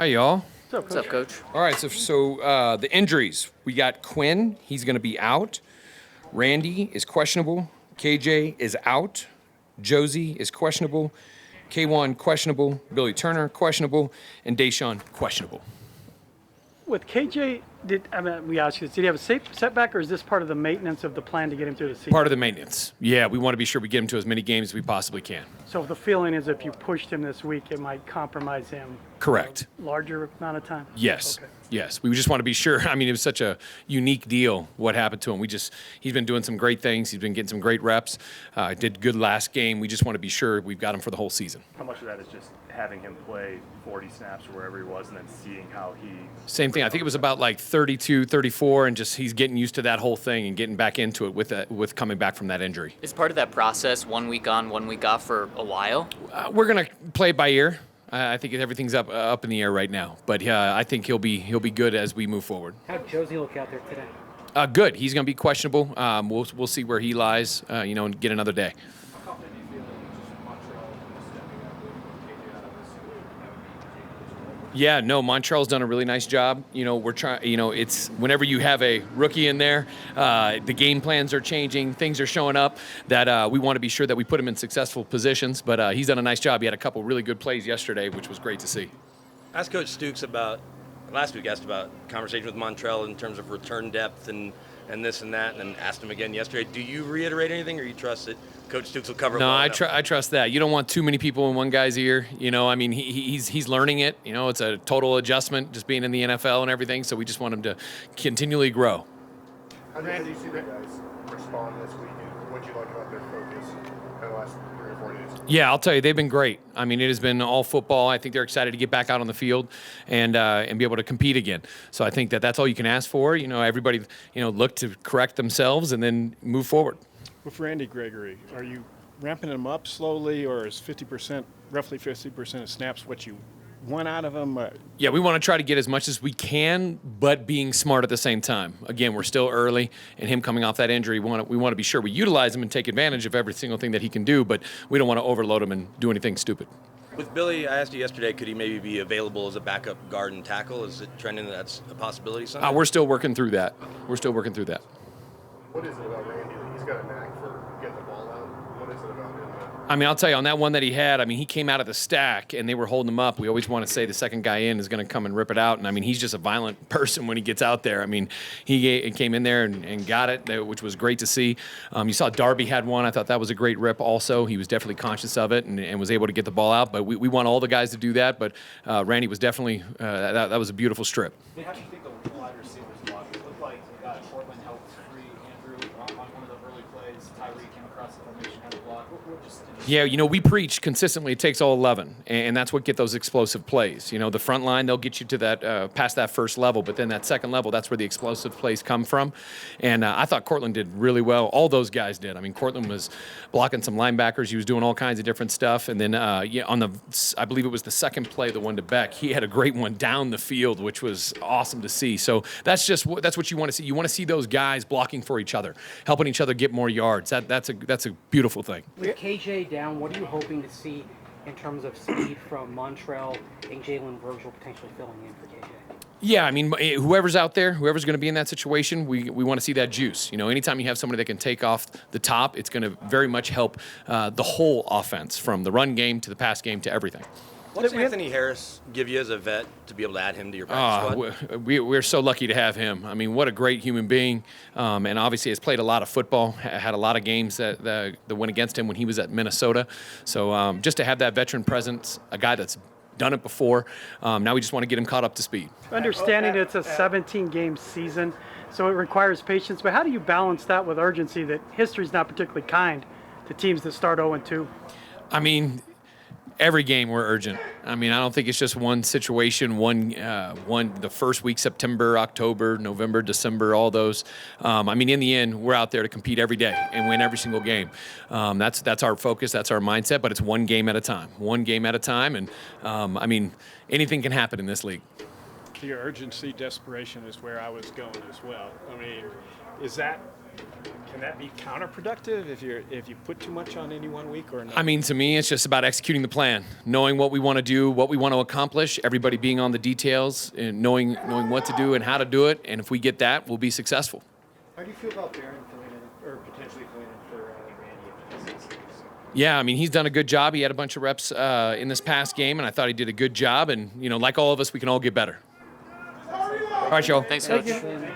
Hi, y'all. What's up, Coach? All right, so the injuries. We got Quinn. He's going to be out. Randy is questionable. KJ is out. Josie is questionable. K1 questionable. Billy Turner questionable. And Deshaun questionable. With KJ, did he have a setback, or is this part of the maintenance of the plan to get him through the season? Part of the maintenance. Yeah, we want to be sure we get him to as many games as we possibly can. So the feeling is if you pushed him this week, it might compromise him. Correct. A larger amount of time? Yes. Okay. Yes. We just want to be sure. I mean, it was such a unique deal what happened to him. He's been doing some great things. He's been getting some great reps. Did good last game. We just want to be sure we've got him for the whole season. How much of that is just having him play 40 snaps or wherever he was and then seeing how he... Same thing. I think it was about like 32, 34, and just he's getting used to that whole thing and getting back into it with coming back from that injury. Is part of that process 1 week on, 1 week off for a while? We're going to play it by ear. I think everything's up in the air right now, but I think he'll be good as we move forward. How'd Josie look out there today? Good. He's going to be questionable. We'll see where he lies, and get another day. Yeah, no, Montreal's done a really nice job. We're trying. It's whenever you have a rookie in there, the game plans are changing, things are showing up that we want to be sure that we put him in successful positions. But he's done a nice job. He had a couple really good plays yesterday, which was great to see. I asked Coach Stukes last week asked about conversation with Montreal in terms of return depth and this and that, and then asked him again yesterday. Do you reiterate anything, or you trust that Coach Stukes will cover it? No, I trust that. You don't want too many people in one guy's ear. He's learning it. It's a total adjustment just being in the NFL and everything. So we just want him to continually grow. How did you see the guys respond this week, and what did you like about their focus in the last 3 or 4 days? Yeah, I'll tell you, they've been great. I mean, it has been all football. I think they're excited to get back out on the field and be able to compete again. So I think that's all you can ask for. Everybody, look to correct themselves and then move forward. With Randy Gregory, are you ramping him up slowly, or is roughly 50% of snaps what you want out of him? Yeah, we want to try to get as much as we can, but being smart at the same time. Again, we're still early, and him coming off that injury, we want to be sure we utilize him and take advantage of every single thing that he can do, but we don't want to overload him and do anything stupid. With Billy, I asked you yesterday, could he maybe be available as a backup guard and tackle? Is it trending that's a possibility? We're still working through that. What is it about Randy that he's got a knack for getting the ball out? What is it about him? I'll tell you, on that one that he had, he came out of the stack, and they were holding him up. We always want to say the second guy in is going to come and rip it out. And, he's just a violent person when he gets out there. He came in there and got it, which was great to see. You saw Darby had one. I thought that was a great rip also. He was definitely conscious of it and was able to get the ball out. But we want all the guys to do that. But Randy was definitely that was a beautiful strip. How do you think the wide receivers block? It looked like Portland helped free Andrew on one of the early plays. Tyree came across the formation, had a block. Yeah, we preach consistently it takes all 11, and that's what get those explosive plays. The front line, they'll get you to that past that first level, but then that second level, that's where the explosive plays come from. And I thought Cortland did really well. All those guys did. Cortland was blocking some linebackers. He was doing all kinds of different stuff. And then I believe it was the second play, the one to Beck, he had a great one down the field, which was awesome to see. So that's what you want to see. You want to see those guys blocking for each other, helping each other get more yards. That's a beautiful thing. With KJ down, what are you hoping to see in terms of speed from Montreal and Jalen Virgil potentially filling in for KJ? Yeah, whoever's out there, whoever's going to be in that situation, we want to see that juice. Anytime you have somebody that can take off the top, it's going to very much help the whole offense, from the run game to the pass game to everything. What does Anthony Harris give you as a vet to be able to add him to your practice squad? We're so lucky to have him. What a great human being, and obviously has played a lot of football, had a lot of games that went against him when he was at Minnesota. So just to have that veteran presence, a guy that's done it before, now we just want to get him caught up to speed. Understanding it's a 17-game season, so it requires patience, but how do you balance that with urgency that history's not particularly kind to teams that start 0-2? Every game we're urgent. I don't think it's just one situation, the first week, September, October, November, December, all those. In the end, we're out there to compete every day and win every single game. That's our focus, that's our mindset, but it's one game at a time. And, anything can happen in this league. Your urgency, desperation is where I was going as well. Is that Can that be counterproductive if you put too much on any one week or not? I mean, to me, it's just about executing the plan, knowing what we want to do, what we want to accomplish, everybody being on the details, and knowing what to do and how to do it. And if we get that, we'll be successful. How do you feel about Barron filling in, or potentially filling in for Randy if he doesn't? Yeah, I mean, he's done a good job. He had a bunch of reps in this past game, and I thought he did a good job. And, like all of us, we can all get better. All right, Joe. Thanks, Coach.